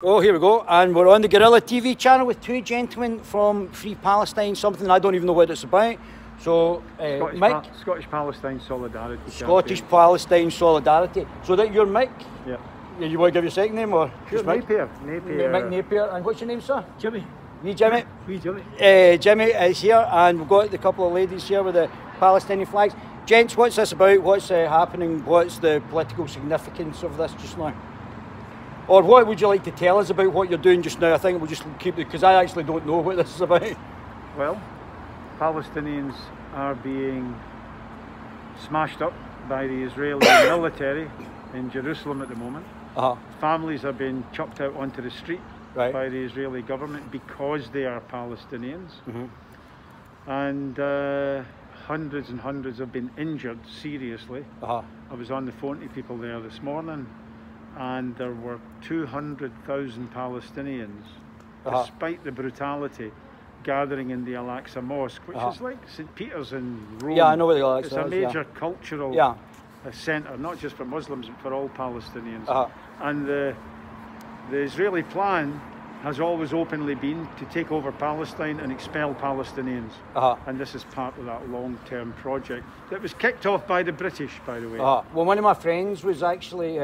Oh, here we go, and we're on the Guerrilla TV channel with two gentlemen from Free Palestine, something I don't even know what it's about. So, Mick. Scottish Palestine Solidarity. Scottish Palestine Solidarity. So that you're Mick? Yeah. You want to give your second name or? Sure, Napier. Mick Napier. And what's your name, sir? Jimmy. Me, Jimmy? Me, Jimmy. Jimmy is here, and we've got a couple of ladies here with the Palestinian flags. Gents, what's this about? What's happening? What's the political significance of this just now? Or what would you like to tell us about what you're doing just now? I think we'll just keep it, because I actually don't know what this is about. Well, Palestinians are being smashed up by the Israeli military in Jerusalem at the moment. Families are being chucked out onto the street by the Israeli government because they are Palestinians. And hundreds and hundreds have been injured seriously. I was on the phone to people there this morning, and there were 200,000 Palestinians, despite the brutality, gathering in the Al-Aqsa Mosque, which is like St. Peter's in Rome. Yeah, I know where the Al-Aqsa is. It's a major cultural centre, not just for Muslims, but for all Palestinians. And the Israeli plan has always openly been to take over Palestine and expel Palestinians. And this is part of that long-term project that was kicked off by the British, by the way. Well, one of my friends was actually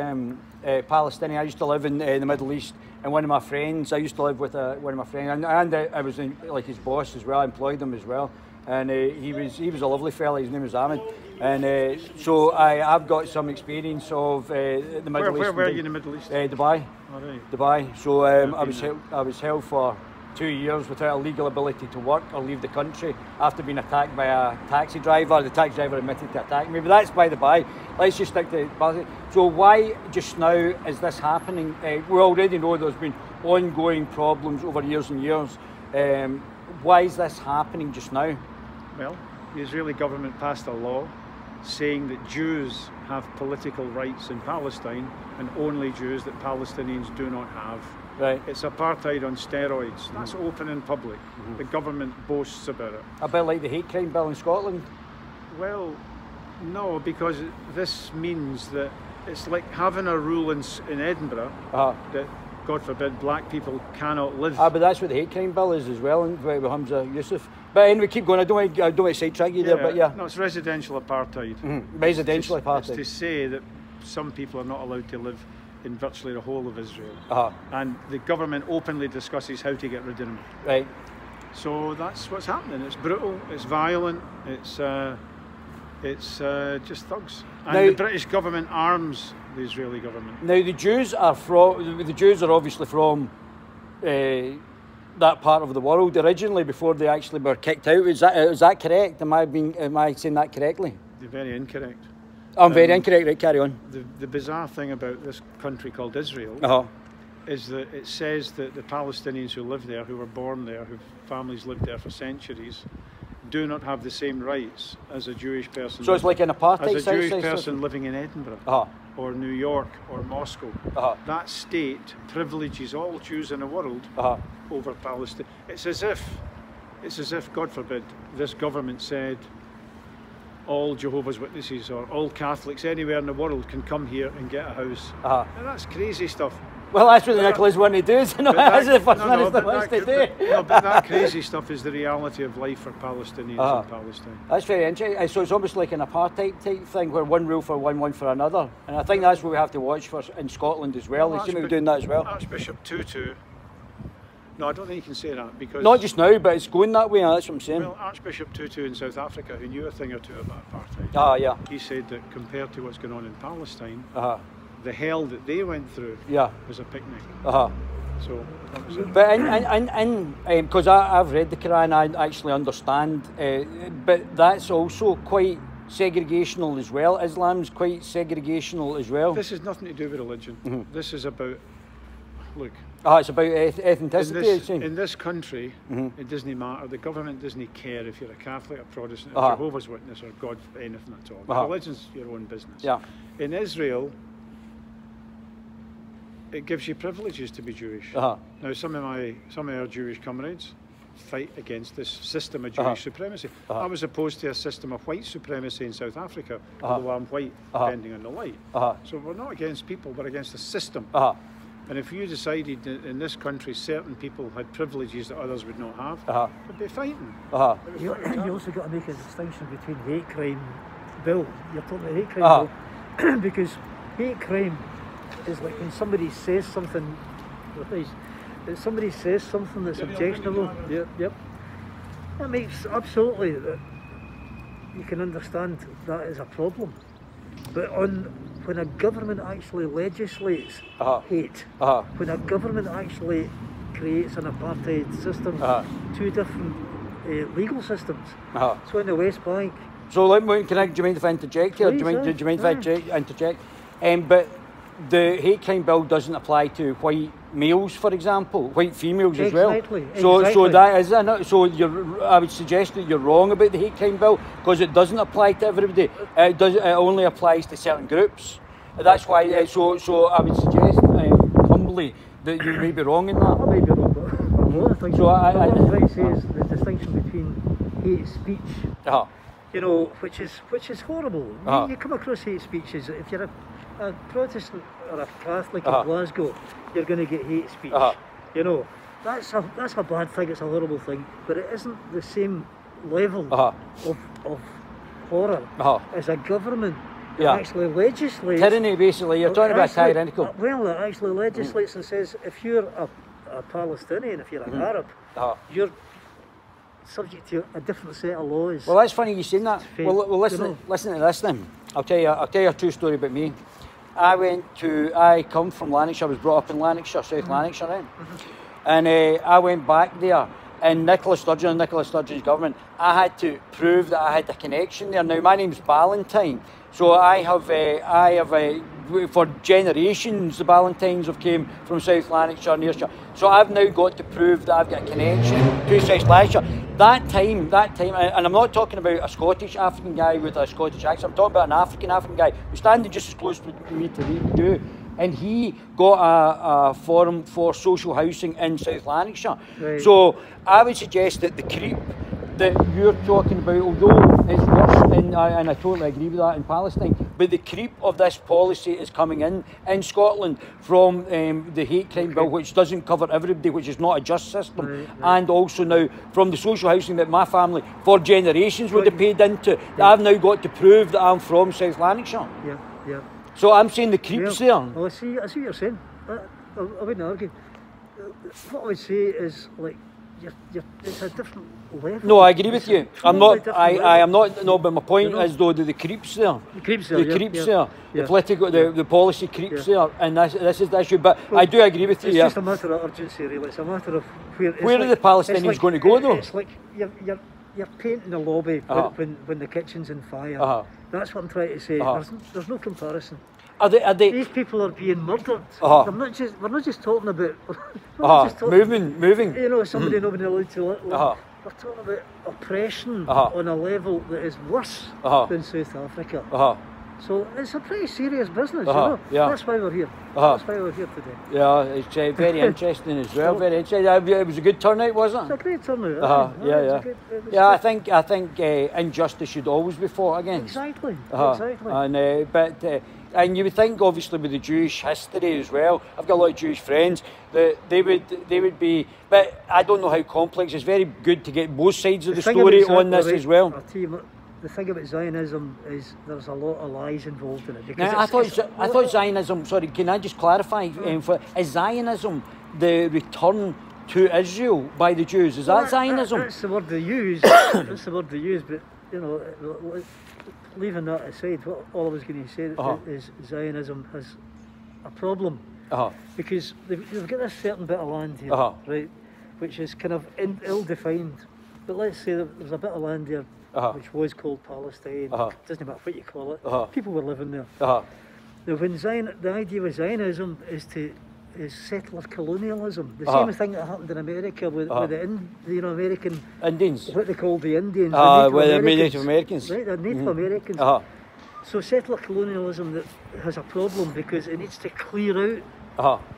Palestinian. I used to live in the Middle East, and one of my friends, I used to live with one of my friends, and I was like his boss as well. I employed him as well, and he was a lovely fella. His name was Ahmed, and so I've got some experience of the Middle East. Where were you in the Middle East? Dubai. Oh, right. Dubai. So I was held for 2 years without a legal ability to work or leave the country after being attacked by a taxi driver. The taxi driver admitted to attacking me, but that's by the by. Let's just stick to Palestine. So why just now is this happening? We already know there's been ongoing problems over years and years. Why is this happening just now? Well, the Israeli government passed a law saying that Jews have political rights in Palestine, and only Jews that Palestinians do not have. Right. It's apartheid on steroids. That's open in public. The government boasts about it. A bit like the hate crime bill in Scotland? Well, no, because this means that it's like having a rule in Edinburgh that, God forbid, black people cannot live. But that's what the hate crime bill is as well, with Hamza Yusuf. But anyway, keep going. I don't want to sidetrack you there, but yeah. No, it's residential apartheid. Residential apartheid. It's to say that some people are not allowed to live in virtually the whole of Israel. And the government openly discusses how to get rid of them. Right. So that's what's happening. It's brutal, it's violent, it's just thugs. And now, the British government arms the Israeli government. Now the Jews are obviously from that part of the world originally, before they actually were kicked out. Is that correct? Am I saying that correctly? You're very incorrect. I'm very incorrect. Right, carry on. The bizarre thing about this country called Israel is that it says that the Palestinians who live there, who were born there, whose families lived there for centuries, do not have the same rights as a Jewish person. So it's like an apartheid. As a Jewish person living in Edinburgh or New York or Moscow. That state privileges all Jews in the world over Palestine. It's as if, God forbid, this government said all Jehovah's Witnesses or all Catholics anywhere in the world can come here and get a house. Now, that's crazy stuff. Well, that's what the Nicholas want to do, isn't it? That's the first minister wants to do. No, but that crazy stuff is the reality of life for Palestinians in Palestine. That's very interesting. So it's almost like an apartheid type thing, where one rule for one for another. And I think that's what we have to watch for in Scotland as well. They seem to be doing that as well. Archbishop Tutu. No, I don't think you can say that, because... Not just now, but it's going that way, that's what I'm saying. Well, Archbishop Tutu in South Africa, who knew a thing or two about apartheid, he said that compared to what's going on in Palestine, the hell that they went through was a picnic. So, but because I've read the Quran, I actually understand, but that's also quite segregational as well. Islam's quite segregational as well. This has nothing to do with religion. This is about, look... it's about ethnicity. In this country, it doesn't matter. The government doesn't care if you're a Catholic, a Protestant, a Jehovah's Witness, or God, anything at all. Religion's your own business. In Israel, it gives you privileges to be Jewish. Now, some of our Jewish comrades fight against this system of Jewish supremacy. I was opposed to a system of white supremacy in South Africa, although I'm white, depending on the light. So we're not against people, we're against the system. And if you decided that in this country certain people had privileges that others would not have, there'd be fighting. You also got to make a distinction between hate crime bill. You're talking about hate crime bill because hate crime is like when somebody says something. If somebody says something that's objectionable. Yep. That makes absolutely. You can understand that is a problem, but when a government actually legislates hate, when a government actually creates an apartheid system, two different legal systems. So in the West Bank. So do you mind if I interject here? Please, do you mind if I interject? But the hate crime bill doesn't apply to white males, for example, white females as well. So that is so. I would suggest that you're wrong about the hate crime bill because it doesn't apply to everybody. It only applies to certain groups. That's why. So I would suggest humbly that you may be wrong in that. I may be wrong, but a lot of things. So what I'm trying to say is the distinction between hate speech. You know, which is horrible. You come across hate speeches. If you're a Protestant or a Catholic in Glasgow, you're going to get hate speech. You know, that's a bad thing. It's a horrible thing, but it isn't the same level of horror as a government that actually legislates. Tyranny, basically. You're talking about tyrannical. Well, it actually legislates and says if you're a Palestinian, if you're an Arab, you're subject to a different set of laws. Well, that's funny you saying that. Well, listen to this then. I'll tell you a true story about me. I come from Lanarkshire. I was brought up in Lanarkshire, South Lanarkshire, right? And I went back there. And Nicola Sturgeon and Nicola Sturgeon's government, I had to prove that I had a connection there. Now my name's Ballantyne, so I have for generations the Ballantynes have came from South Lanarkshire and Ayrshire. So I've now got to prove that I've got a connection to South Lanarkshire. That time, and I'm not talking about a Scottish African guy with a Scottish accent. I'm talking about an African guy who's standing just as close to me to you. And he got a forum for social housing in South Lanarkshire. Right. So I would suggest that the creep that you're talking about, although it's worse, and I totally agree with that in Palestine, but the creep of this policy is coming in Scotland from the hate crime bill, which doesn't cover everybody, which is not a just system, and also now from the social housing that my family for generations would have paid into. I've now got to prove that I'm from South Lanarkshire. Yeah. So I'm saying the creeps there. Well, I see what you're saying. I wouldn't argue. What I would say is like it's a different level. No, I agree with you. I'm not. I am not. No, but my point is though the creeps there. The creeps there. The political, the policy creeps there, and this is the issue. But I do agree with you. It's just a matter of urgency, really. It's a matter of where are the Palestinians going to go though? It's like you're painting the lobby when the kitchen's on fire. That's what I'm trying to say. There's no comparison. Are they? These people are being murdered. We're not just talking about. Moving. You know, somebody not being allowed to live. We're talking about oppression on a level that is worse than South Africa. So it's a pretty serious business, you know. That's why we're here. That's why we're here today. Yeah, it's very interesting as well. Very interesting. It was a good turnout, wasn't it? It's a great turnout. I think injustice should always be fought against. Exactly. And you would think, obviously, with the Jewish history as well, I've got a lot of Jewish friends, that they would be, but I don't know how complex. It's very good to get both sides of the story on this as well. I'll tell you, the thing about Zionism is there's a lot of lies involved in it. Now, I thought Zionism, sorry, can I just clarify, is Zionism the return to Israel by the Jews? Is that Zionism? That's the word they use, but, you know, leaving that aside, all I was going to say is Zionism has a problem because they've got this certain bit of land here, right, which is kind of ill-defined. But let's say there's a bit of land here which was called Palestine. Doesn't matter what you call it. People were living there. Now, when the idea with Zionism is settler colonialism. The same thing that happened in America with the American Indians. What they called the Indians. The Native Americans. Right, the Native Americans. So settler colonialism that has a problem because it needs to clear out.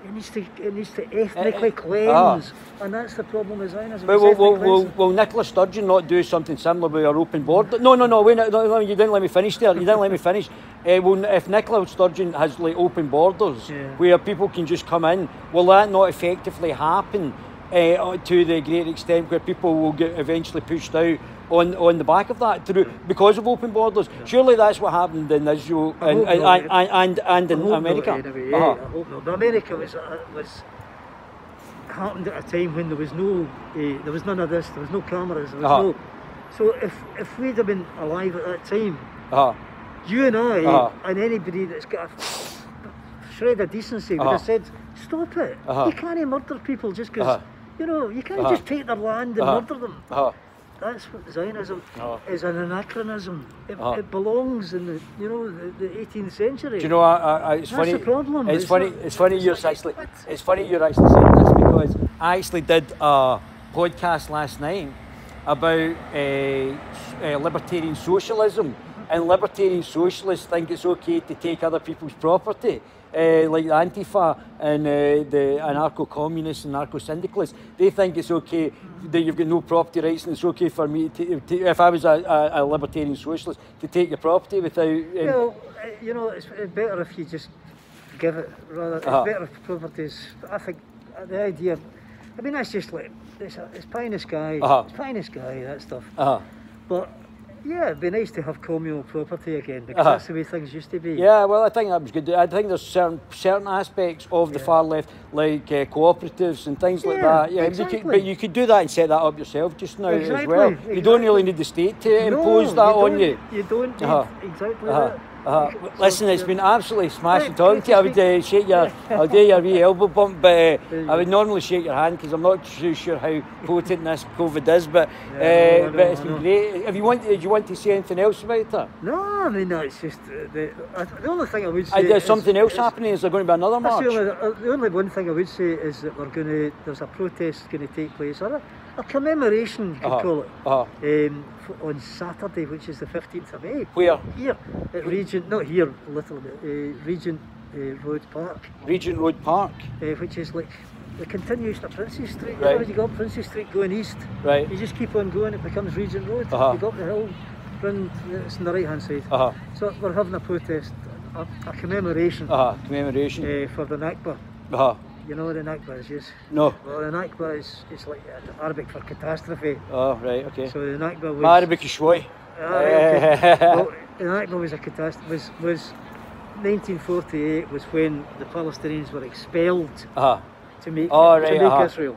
It needs to ethnically cleanse, and that's the problem with Zionism. But will Nicola Sturgeon not do something similar with our open border? No, wait, no, you didn't let me finish there. You didn't let me finish. well, if Nicola Sturgeon has like open borders where people can just come in, will that not effectively happen to the great extent where people will get eventually pushed out on the back of that because of open borders? Surely that's what happened in Israel and in America. Anyway, I hope not. But America was happened at a time when there was none of this. There was no cameras. There was no. So if we'd have been alive at that time, you and I and anybody that's got a shred of decency would have said, "Stop it! You can't murder people just because you can't just take their land and murder them." That's what Zionism is, an anachronism. It belongs in the 18th century. Do you know? It's That's funny. the problem. It's funny you're actually saying this, because I actually did a podcast last night about libertarian socialism, and libertarian socialists think it's okay to take other people's property. Like the Antifa and the anarcho-communists and anarcho-syndicalists, they think it's okay that you've got no property rights, and it's okay for me to if I was a libertarian socialist, to take your property without... it's better if you just give it, rather. It's better if properties... I think the idea... I mean, that's just like... It's pie in the sky. It's pie in the sky, that stuff. But... yeah, it'd be nice to have communal property again, because that's the way things used to be. Yeah, well, I think that was good. I think there's certain aspects of the far left, like cooperatives and things like that. Yeah, exactly. But you could do that and set that up yourself just now as well. You don't really need the state to impose that on you. You don't need exactly that. Listen, it's been absolutely smashing talking to you. I would shake your, I'll do your wee elbow bump, but I would normally shake your hand because I'm not too sure how potent this COVID is. But it's been great. Do you want to say anything else about it? No, I mean, no, it's just the only thing I would say. There's something else happening. Is there going to be another march? The only one thing I would say is that there's a protest going to take place, or a commemoration, you could call it, on Saturday, which is the 15th of May. Where? Here, at Regent, not here, a little bit, Regent Road Park. Regent Road Park? Which is like the continuation of Princes Street. Right. You know, you go up Princes Street going east, right. You just keep on going, it becomes Regent Road. You go up the hill, it's on the right hand side. So we're having a protest, a commemoration. Commemoration. For the Nakba. You know what the Nakba is, yes? No. Well, the Nakba is like Arabic for catastrophe. Oh, right, okay. So the Nakba was... Arabic is shwoi. Okay. Well, the Nakba was a catastrophe. Was 1948 was when the Palestinians were expelled to make Israel.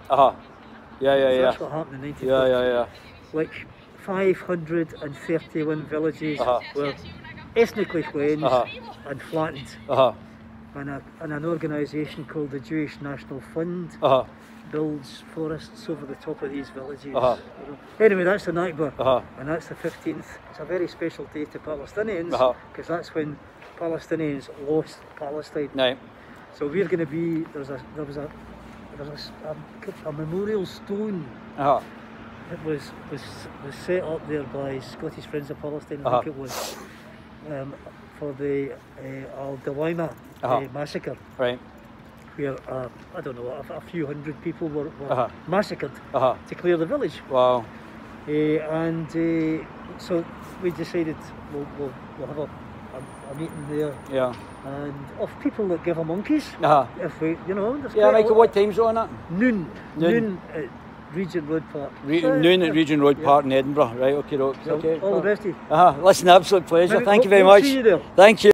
Yeah. That's what happened in 1948. Yeah. Like 531 villages were ethnically cleansed and flattened. And an organisation called the Jewish National Fund builds forests over the top of these villages. Anyway, that's the Nakba, and that's the 15th. It's a very special day to Palestinians, because that's when Palestinians lost Palestine. Right. So we're going to be, there was a memorial stone. It was set up there by Scottish Friends of Palestine, I think it was, for the Al-Dawaima massacre, right? Where I don't know, a few hundred people were massacred to clear the village. Wow! So we decided we'll have a meeting there. Yeah. And of people that give a monkeys. If we, Michael, what time's on it? Noon at Regent Road Park. Noon at Regent Road Park in Edinburgh. Right. Okay. So okay. All the best to you. Listen, absolute pleasure. Maybe Thank you very much. See you there. Thank you.